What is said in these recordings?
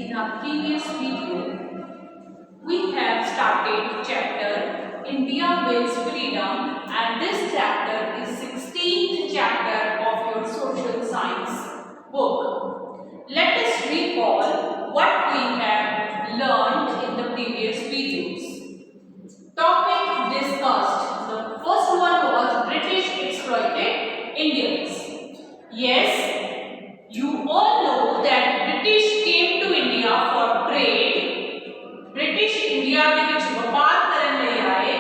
in our previous video, we have started chapter India Wins Freedom, and this chapter is 16th chapter of your social science book. Let us recall what we have learned in the previous videos. Topic discussed. The first one was British exploited Indians. Yes, you all know that British came to India for trade. British India के बीच व्यापार करने ले आए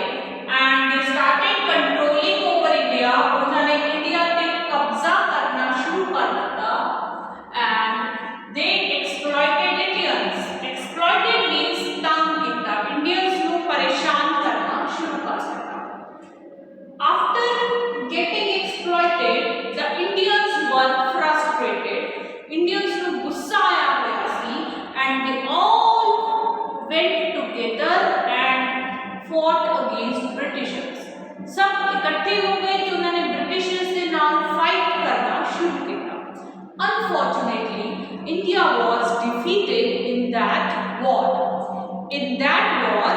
and they started controlling over India. उन्होंने India पे कब्जा करना शुरू कर दिया and they exploited Indians. Exploited means तंग किया. Indians को परेशान करना शुरू कर दिया. After getting exploited, the Indians were frustrated. Indians को गुस्सा आया हुआ सी and they all went together and fought against Britishers. सब इकट्ठे हो गए कि उन्होंने ब्रिटिशर्स के नाल फाइट करना शुरू किया. Unfortunately, India was defeated in that war. In that war,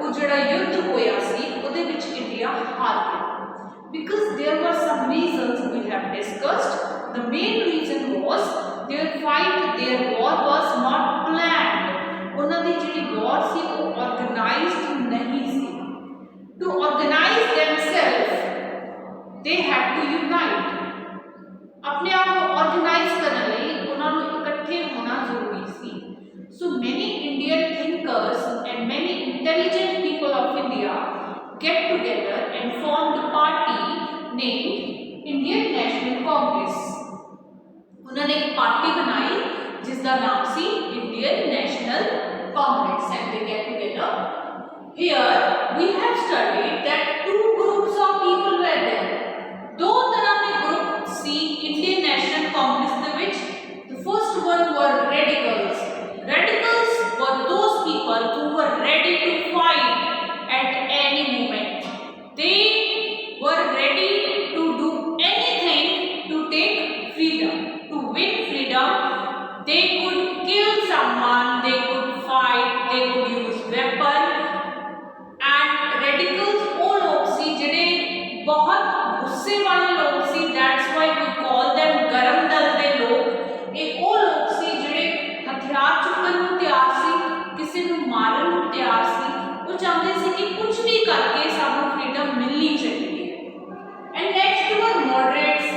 वो जड़ा युद्ध होया सी, उधे विच इंडिया हार गया. Because there were some reasons we have discussed. The main reason was their fight, their war was not planned. उन्होंने जिहड़ी war सी वो organized नहीं सी. To organize themselves, they had to unite. अपने आप को organize करने लिए उन्होंने इकट्ठे होना जरूरी सी. So many Indian thinkers and many intelligent people of India get together and formed a party named Indian National Congress. उन्होंने एक पार्टी बनाई जिसका नाम सी Indian National Congress and they get together. Here we have studied that two groups of people were there. दो तरह के groups Indian National Congress ਦੇ ਵਿੱਚ. The first one were radicals. Radicals were those people who were ready to fight at any moment. They were ready to do anything to take freedom. To win freedom, they could kill someone, they could fight, they could use weapon. And radicals वो लोग सी जिन्हें बहुत गुस्से वाले लोग सी. That's why we call them गरम दल दे लोग. एक वो लोग सी जिन्हें हथियार चुकन को तैयार सी, किसी को मारन को तैयार सी. वो चाहते सी कि कुछ भी करके सामने फ्रीडम मिलनी चाहिए. And next were moderates.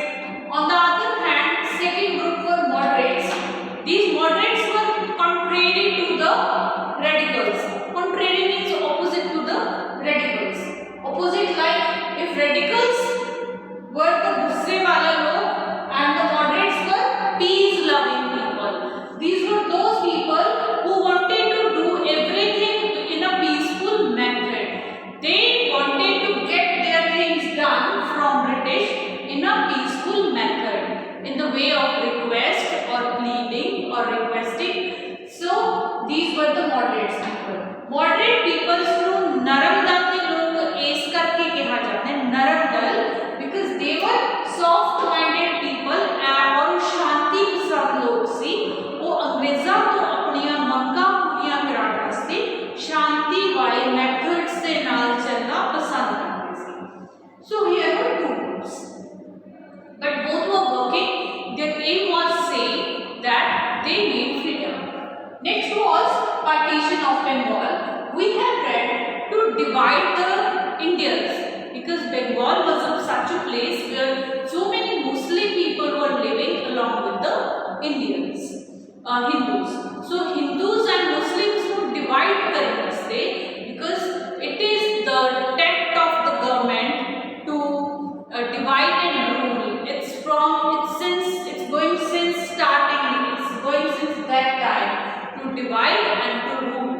On the other hand, second group were moderates. These moderates were contrary to the radicals. Contrary means opposite to the radicals. Opposite, like if radicals were the गुस्से वाले लोग and the moderates were peace-loving people. These were those people who wanted to do everything in a peaceful method. They wanted to get their things done from British in a peaceful method, in the way of request or pleading or requesting. So these were the moderates people. Moderate people को नरम दल के लोग ऐस करके कहा जाता है नरम दल, because they were soft minded people और शांति पसंद लोग सी. वो अंग्रेज़ों को अपनी मंगा पूरियां कराने वास्ते शांति वाले मेथड्स से नाल चलना पसंद करते सी. So here were two groups, but both were working. Their aim was saying that they need freedom. Next was partition of Bengal. We have read to divide the Indians because Bengal was such a place where so many Muslim people were living along with the Indians, Hindus. So Hindus and Muslims would divide करने से because it is the tact of the government to divide and rule. It's going since starting. It's going since that time to divide and to rule.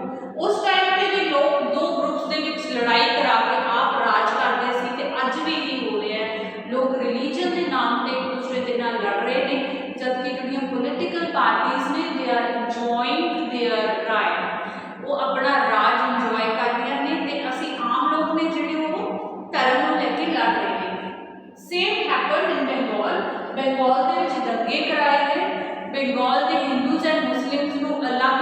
उस time पे भी लोग दो groups के बीच लड़ाई करा के आप राज करते सी ते अज भी ही हो रहा है. लोग रिलीजन के नाम पे एक दूसरे के नाल लड़ रहे हैं, जबकि जो पॉलिटिकल पार्टीज ने they are enjoying their right. वो अपना राज एंजॉय कर रहे हैं ते असी आम लोग ने जिहड़े वो धर्म को लेके लड़ रहे हैं. Same happened in Bengal. Bengal दे विच दंगे कराए गए. बंगाल के हिंदूज एंड मुस्लिम्स को अलग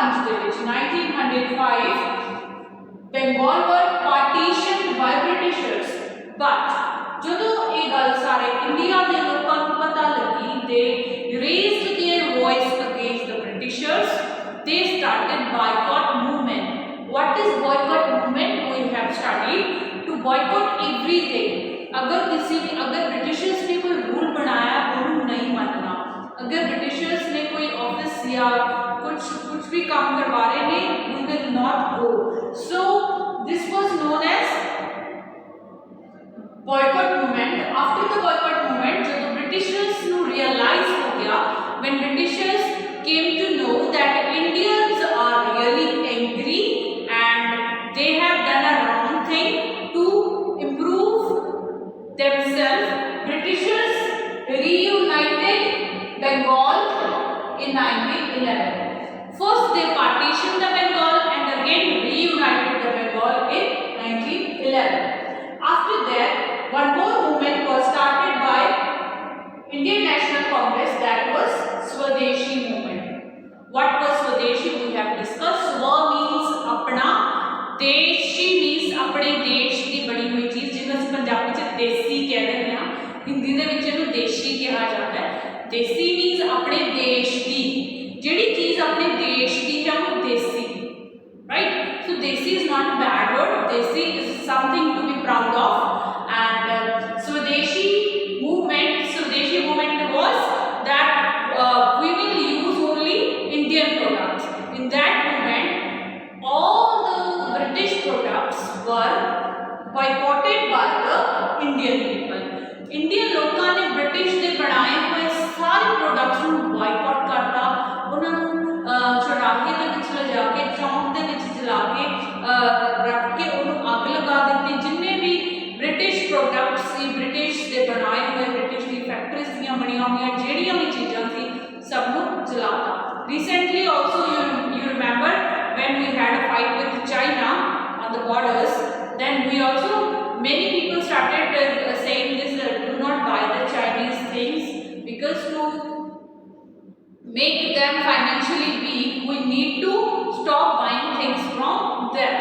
1905 ਦੇ ਵਿੱਚ 1905 Bengal were partitioned by Britishers, but ਜਦੋਂ ਇਹ ਗੱਲ ਸਾਰੇ ਇੰਡੀਆ ਦੇ ਲੋਕਾਂ ਨੂੰ ਪਤਾ ਲੱਗੀ, they raised their voice against the Britishers. They started boycott movement. What is boycott movement? We have studied to boycott everything. अगर ब्रिटिशर्स ने कोई रूल बनाया उन्होंने नहीं मानना, अगर ब्रिटिशर्स ने कोई ऑफिस या कुछ भी काम करवा रहे हैं, we will not go. So this was known as boycott movement. After the boycott movement, जब ब्रिटिशर्स ने realize हो गया, when Britishers came to know that Indians are really angry and they have done a wrong thing to improve themselves, Britishers reunited Bengal in 1911. First they partitioned the Bengal and again reunited the Bengal in 1911. After that, one more movement was started by Indian National Congress, that was Swadeshi movement. What was Swadeshi? We have discussed. Swa means अपना, देशी means अपने देश की बनी हुई चीज, जिन्हें ਅਸੀਂ ਪੰਜਾਬੀ ਚ ਦੇਸੀ ਕਹਿ ਦਿੰਦੇ ਹਾਂ, ਹਿੰਦੀ ਦੇ ਵਿੱਚ ਇਹਨੂੰ ਦੇਸ਼ੀ ਕਿਹਾ ਜਾਂਦਾ ਹੈ। ਦੇਸੀ means ਆਪਣੇ ਦੇਸ਼ ਦੀ, ਜਿਹੜੀ ਚੀਜ਼ ਆਪਣੇ ਦੇਸ਼ ਦੀ ਹੈ ਉਹ ਦੇਸੀ, right? So desi is not a bad word. Desi is something to be proud of. And Swadeshi movement was that we will use only Indian products. In that movement, all the British products were boycotted by the Indian people. Indian लोगों ने British के बनाए हुए सारे products को boycott करता, उन्होंने चौराहे के विच ले जाके, चौंक के विच जला के रख के उन्होंने आग लगा दी। जिन्ने भी ब्रिटिश प्रोडक्ट्स सी, ब्रिटिश के बनाए हुए, ब्रिटिश की फैक्ट्रीज दियां बनिया हुई ਜਿਹੜੀਆਂ भी चीज़ां सी, सब ਨੂੰ जलाता। Recently also you remember when we had a fight with China on the borders, then we also many people started saying this, do not buy the Chinese things because to make them financially weak we need to stop buying things from them.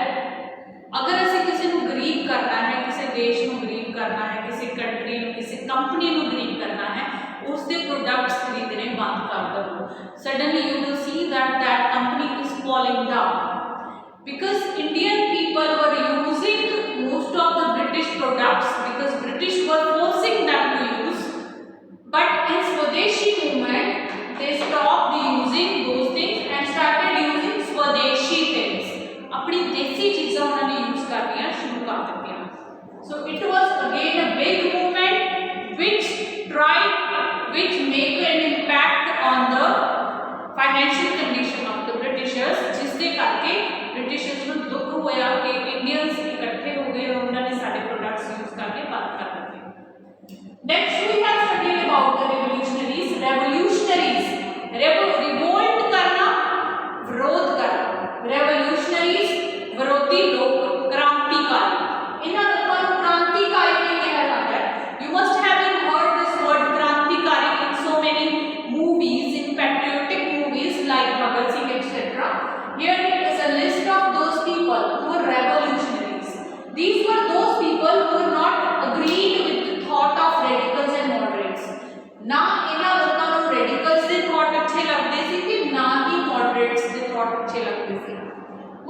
अगर ਅਸੀਂ ਕਿਸੇ ਨੂੰ ਗਰੀਬ ਕਰਨਾ ਹੈ, ਕਿਸੇ ਦੇਸ਼ ਨੂੰ ਗਰੀਬ ਕਰਨਾ ਹੈ, ਕਿਸੇ ਕੰਟਰੀ ਨੂੰ, ਕਿਸੇ ਕੰਪਨੀ ਨੂੰ ਗਰੀਬ ਕਰਨਾ ਹੈ, ਉਸ ਦੇ ਪ੍ਰੋਡਕਟਸ ਖਰੀਦਣੇ ਬੰਦ ਕਰ ਦਿਓ। Suddenly you will see that company is falling down because Indian people were using most of the British products because British were forcing them to use. But in Swadeshi movement they stopped using those things and started using Swadeshi things. अपनी देसी चीज़ें उन्होंने use करनियां शुरू कर दिया। So it was again a big movement which make an impact on the financial condition of the Britishers, जिसके करके Britishers को दुख होया कि Indians इकट्ठे हो गए और उन्होंने सारे प्रोडक्ट्स यूज करके बंद कर दिए। Next we have studied about the revolutionaries. Revolt करना, विरोध करना, रेवोल्यूशनरीज विरोधी लोग, क्रांतिकारी, इन्हां लोगों को क्रांतिकारी भी कहा जाता है। You must have heard this word क्रांतिकारी in so many movies, in patriotic movies like Bhagat Singh etc. Here is a list of those people who were revolutionaries. These were those people who were not agreed with the thought of radicals and moderates. ना इन्हां लोगों को radicals के thought अच्छे लगते सी कि ना ही moderates के thought अच्छे लगते सी।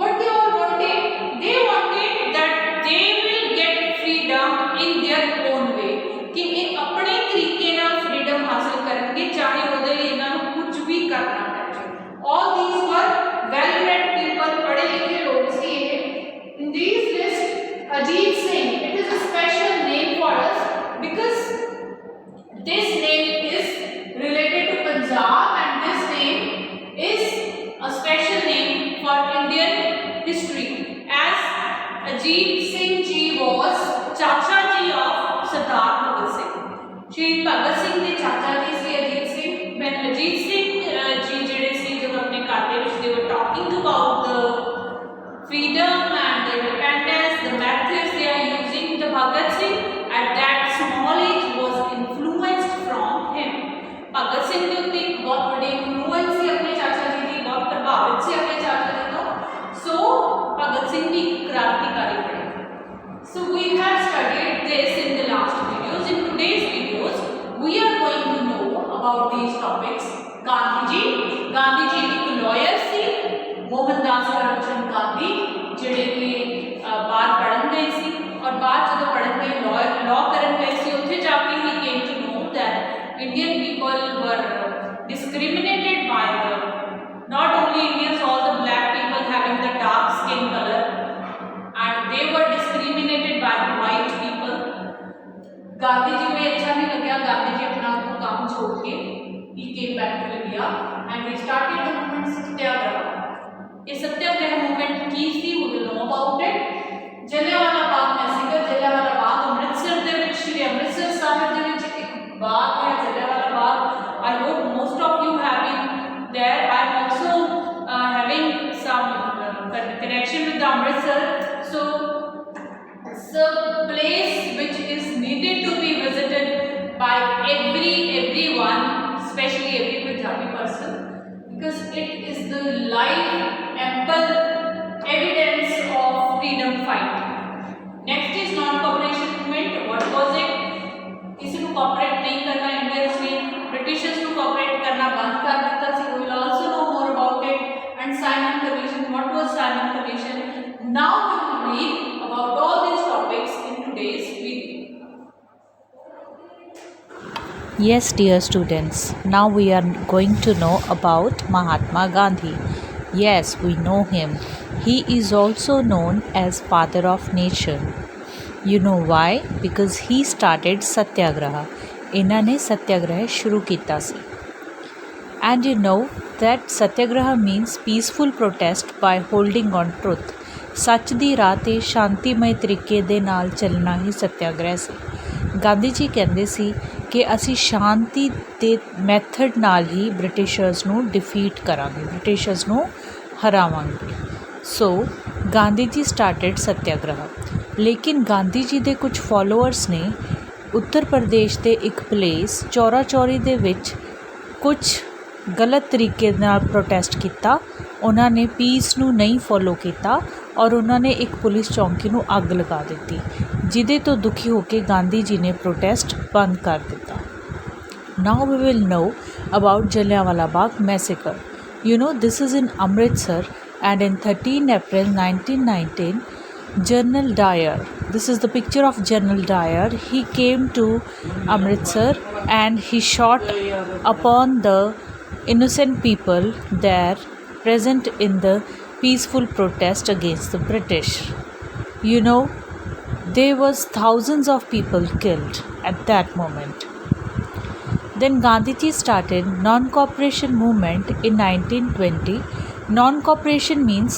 What they all wanted? They wanted that they will get freedom in their own way. कि ये अपने तरीके नाल freedom हासिल करेंगे, चाहे उधर इन्हां नूं कुछ भी करना पड़े। All these were well-read people, पढ़े लिखे लोग सी ये। In these list, Ajit Singh, it is a special name for us because this name is related to Punjab and this name is a special name for Indian history, as Ajit Singh ji was Chacha ji of Sardar Bhagat Singh. Shri Bhagat Singh के चाचा जी से Ajit Singh. When Ajit Singh ji जेडे सी जब अपने घर दे विच they were talking about the freedom and the independence, the methods they are using, the Bhagat Singh at that small age was influenced from him. Bhagat Singh के उत्ते बहुत बड़ी influence से अपने चाचा जी की, बहुत प्रभावित से अपने गांधी जी में अच्छा नहीं लगा, गांधी जी अपना काम छोड़ के he came back to India and he started the movement सत्याग्रह। ये सत्याग्रह मूवमेंट की थी, we will know about it। Jallianwala Bagh massacre, Jallianwala Bagh Amritsar ਦੇ ਵਿੱਚ, ਸ਼੍ਰੀ ਅੰਮ੍ਰਿਤਸਰ ਸਾਹਿਬ ਦੇ ਵਿੱਚ ਇੱਕ ਬਾਗ ਹੈ ਜਲਿयांवाला ਬਾਗ। I hope most of you have been there। I am also having some connection with the Amritsar, so it's a place which is needed to be visited by everyone, especially every Punjabi person, because it is the live ample evidence of freedom fight। Next is non-cooperation movement। What was it? किसी को cooperate नहीं करना, Indians ने Britishers को cooperate करना बंद कर दिया था। We will also know more about it। And Simon Commission। What was Simon Commission? Now we will read about all these topics in today's video। Yes, dear students, now we are going to know about Mahatma Gandhi. Yes, we know him. He is also known as Father of Nation. You know why? Because he started Satyagraha. इन्हों ने सत्याग्रह शुरू किया सी। And you know that Satyagraha means peaceful protest by holding on truth। सच ਦੀ ਰਾਹ ਤੇ ਸ਼ਾਂਤੀਮਈ ਤਰੀਕੇ ਦੇ ਨਾਲ ਚੱਲਣਾ ਹੀ ਸੱਤਿਆਗ੍ਰਹਿ ਸੀ। ਗਾਂਧੀ ਜੀ ਕਹਿੰਦੇ ਸੀ ਕਿ ਅਸੀਂ ਸ਼ਾਂਤੀ ਦੇ ਮੈਥਡ ਨਾਲ ਹੀ ਬ੍ਰਿਟਿਸ਼ਰਸ ਨੂੰ ਡਿਫੀਟ ਕਰਾਂਗੇ, ਬ੍ਰਿਟਿਸ਼ਰਸ ਨੂੰ ਹਰਾਵਾਂਗੇ। ਸੋ ਗਾਂਧੀ ਜੀ ਸਟਾਰਟਡ ਸੱਤਿਆਗ੍ਰਹ। ਲੇਕਿਨ ਗਾਂਧੀ ਜੀ ਦੇ ਕੁਝ ਫੋਲੋਅਰਸ ਨੇ ਉੱਤਰ ਪ੍ਰਦੇਸ਼ ਦੇ ਇੱਕ ਪਲੇਸ ਚੌਰਾ ਚੌਰੀ ਦੇ ਵਿੱਚ ਕੁਝ ਗਲਤ ਤਰੀਕੇ ਨਾਲ ਪ੍ਰੋਟੈਸਟ ਕੀਤਾ। ਉਹਨਾਂ ਨੇ ਪੀਸ ਨੂੰ ਨਹੀਂ ਫੋਲੋ ਕੀਤਾ ਔਰ ਉਹਨਾਂ ਨੇ ਇੱਕ ਪੁਲਿਸ ਚੌਂਕੀ ਨੂੰ ਅੱਗ ਲਗਾ ਦਿੱਤੀ, ਜਿਹਦੇ ਤੋਂ ਦੁਖੀ ਹੋ ਕੇ ਗਾਂਧੀ ਜੀ ਨੇ ਪ੍ਰੋਟੈਸਟ ਬੰਦ ਕਰ ਦਿੱਤਾ। Now we will know about Jallianwala Bagh massacre. You know, this is in Amritsar, and in 13 April 1919, General Dyer, this is the picture of General Dyer, he came to Amritsar and he shot upon the innocent people there present in the peaceful protest against the British. You know, there was thousands of people killed at that moment. Then Gandhiji started non-cooperation movement in 1920. Non-cooperation means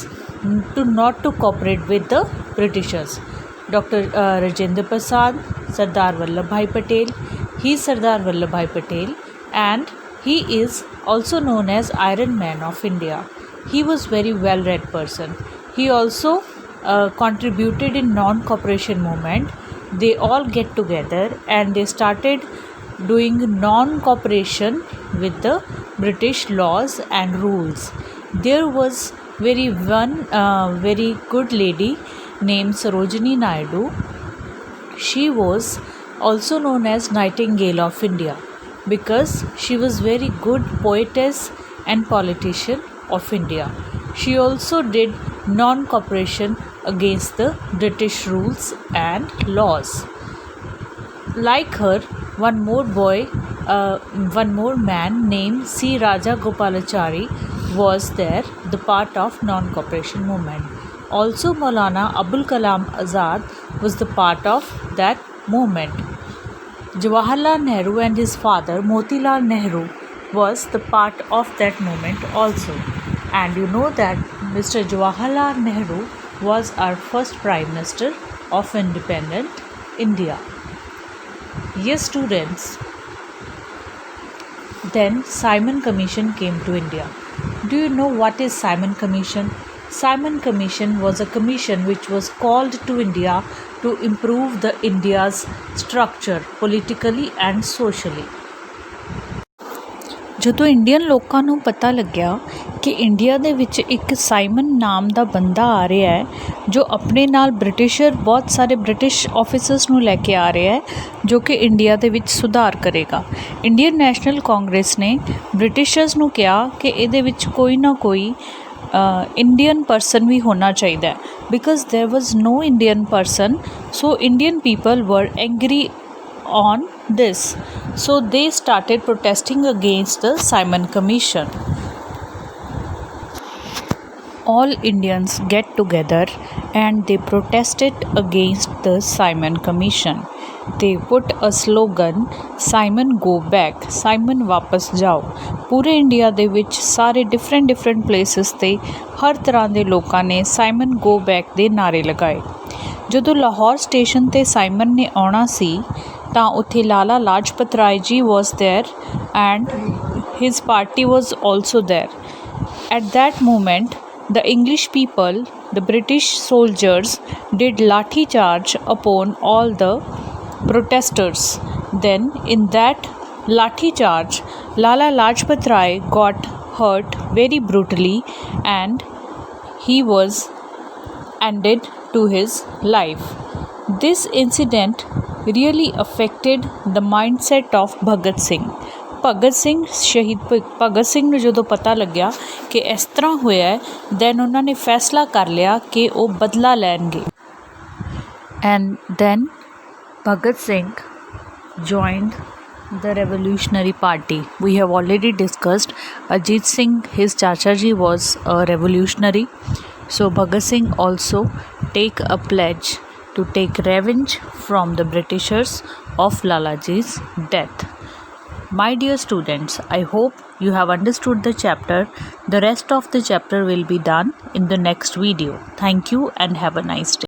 not to cooperate with the Britishers. Dr. Rajendra Prasad, Sardar Vallabhbhai Patel, he is Sardar Vallabhbhai Patel, and he is also known as Iron Man of India. He was very well-read person. He also contributed in non-cooperation movement. They all get together and they started doing non-cooperation with the British laws and rules. There was very good lady named Sarojini Naidu. She was also known as Nightingale of India because she was very good poetess and politician of India. She also did non-cooperation against the British rules and laws. Like her, one more man named C. Raja Gopalachari was there, the part of non-cooperation movement. Also Maulana Abul Kalam Azad was the part of that movement. Jawaharlal Nehru and his father Motilal Nehru was the part of that movement also. And you know that Mr. Jawaharlal Nehru was our first Prime Minister of independent India. Yes, students. Then Simon Commission came to India. Do you know what is Simon Commission? Simon Commission was a commission which was called to India to improve the India's structure politically and socially. ਜਦੋਂ Indian ਲੋਕਾਂ ਨੂੰ ਪਤਾ ਲੱਗਿਆ ਕਿ India ਦੇ ਵਿੱਚ ਇੱਕ Simon ਨਾਮ ਦਾ ਬੰਦਾ ਆ ਰਿਹਾ ਹੈ ਜੋ ਆਪਣੇ ਨਾਲ ਬਹੁਤ ਸਾਰੇ ਬ੍ਰਿਟਿਸ਼ ਆਫਿਸਰਸ ਨੂੰ ਲੈ ਕੇ ਆ ਰਿਹਾ ਹੈ ਜੋ ਕਿ ਇੰਡੀਆ ਦੇ ਵਿੱਚ ਸੁਧਾਰ ਕਰੇਗਾ। ਇੰਡੀਅਨ ਨੈਸ਼ਨਲ ਕਾਂਗਰਸ ਨੇ ਬ੍ਰਿਟਿਸ਼ਰਸ ਨੂੰ ਕਿਹਾ ਕਿ ਇਹਦੇ ਵਿੱਚ ਕੋਈ ਨਾ ਕੋਈ ਇੰਡੀਅਨ ਪਰਸਨ ਵੀ ਹੋਣਾ ਚਾਹੀਦਾ ਹੈ because there was no Indian person so Indian people were angry on this, so they started protesting against the Simon Commission. All Indians get together and they protested against the Simon Commission. they put a slogan Simon go back, Simon ਵਾਪਸ ਜਾਓ। ਪੂਰੇ India ਦੇ ਵਿੱਚ ਸਾਰੇ different places 'ਤੇ ਹਰ ਤਰ੍ਹਾਂ ਦੇ ਲੋਕਾਂ ਨੇ ਸਾਈਮਨ ਗੋ ਬੈਕ ਦੇ ਨਾਅਰੇ ਲਗਾਏ। ਜਦੋਂ ਲਾਹੌਰ ਸਟੇਸ਼ਨ 'ਤੇ ਸਾਈਮਨ ਨੇ ਆਉਣਾ ਸੀ ਤਾਂ ਉੱਥੇ ਲਾਲਾ Lajpat Rai ji was there and his party was also there. At that moment the English people, the British soldiers, did lathi charge upon all the protesters. Then in that lathi charge, Lala Lajpat Rai got hurt very brutally and he was ended to his life. This incident really affected the mindset of Bhagat Singh. Bhagat Singh ਸ਼ਹੀਦ ਭਗਤ ਸਿੰਘ ਨੂੰ ਜਦੋਂ ਪਤਾ ਲੱਗਿਆ ਕਿ ਇਸ ਤਰ੍ਹਾਂ ਹੋਇਆ ਹੈ ਦੈਨ ਉਹਨਾਂ ਨੇ ਫੈਸਲਾ ਕਰ ਲਿਆ ਕਿ ਉਹ ਬਦਲਾ ਲੈਣਗੇ। And then Bhagat Singh joined the revolutionary party. We have already discussed Ajit Singh, his Chacha ji was a revolutionary. So Bhagat Singh also take a pledge to take revenge from the Britishers of Lalaji's death. My dear students, I hope you have understood the chapter. The rest of the chapter will be done in the next video. Thank you and have a nice day.